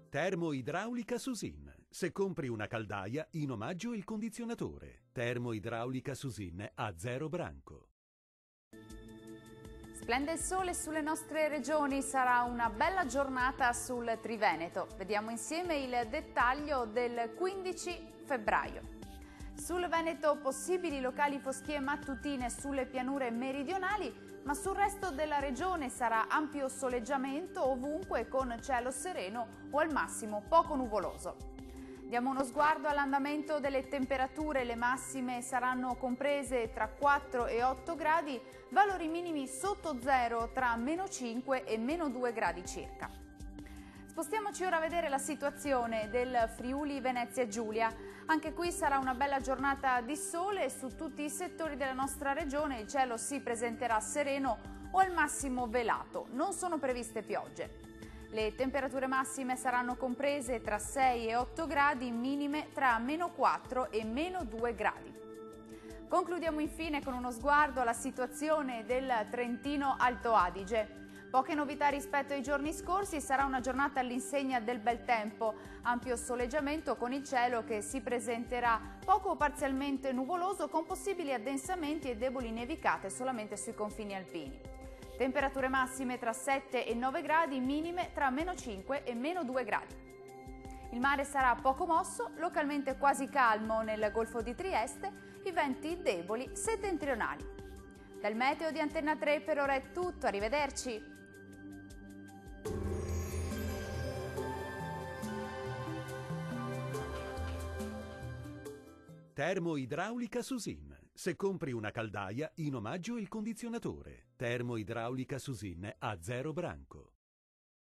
Termoidraulica Susin. Se compri una caldaia, in omaggio il condizionatore. Termoidraulica Susin a 0 branco. Splende il sole sulle nostre regioni, sarà una bella giornata sul Triveneto. Vediamo insieme il dettaglio del 15 febbraio. Sul Veneto possibili locali foschie mattutine sulle pianure meridionali, ma sul resto della regione sarà ampio soleggiamento ovunque con cielo sereno o al massimo poco nuvoloso. Diamo uno sguardo all'andamento delle temperature, le massime saranno comprese tra 4 e 8 gradi, valori minimi sotto zero tra meno 5 e meno 2 gradi circa. Spostiamoci ora a vedere la situazione del Friuli Venezia Giulia. Anche qui sarà una bella giornata di sole e su tutti i settori della nostra regione il cielo si presenterà sereno o al massimo velato, non sono previste piogge. Le temperature massime saranno comprese tra 6 e 8 gradi, minime tra meno 4 e meno 2 gradi. Concludiamo infine con uno sguardo alla situazione del Trentino Alto Adige. Poche novità rispetto ai giorni scorsi, sarà una giornata all'insegna del bel tempo, ampio soleggiamento con il cielo che si presenterà poco o parzialmente nuvoloso con possibili addensamenti e deboli nevicate solamente sui confini alpini. Temperature massime tra 7 e 9 gradi, minime tra meno 5 e meno 2 gradi. Il mare sarà poco mosso, localmente quasi calmo nel Golfo di Trieste, i venti deboli settentrionali. Dal meteo di Antenna 3 per ora è tutto, arrivederci! Termoidraulica Susin. Se compri una caldaia, in omaggio il condizionatore. Termoidraulica Susin a 0 branco.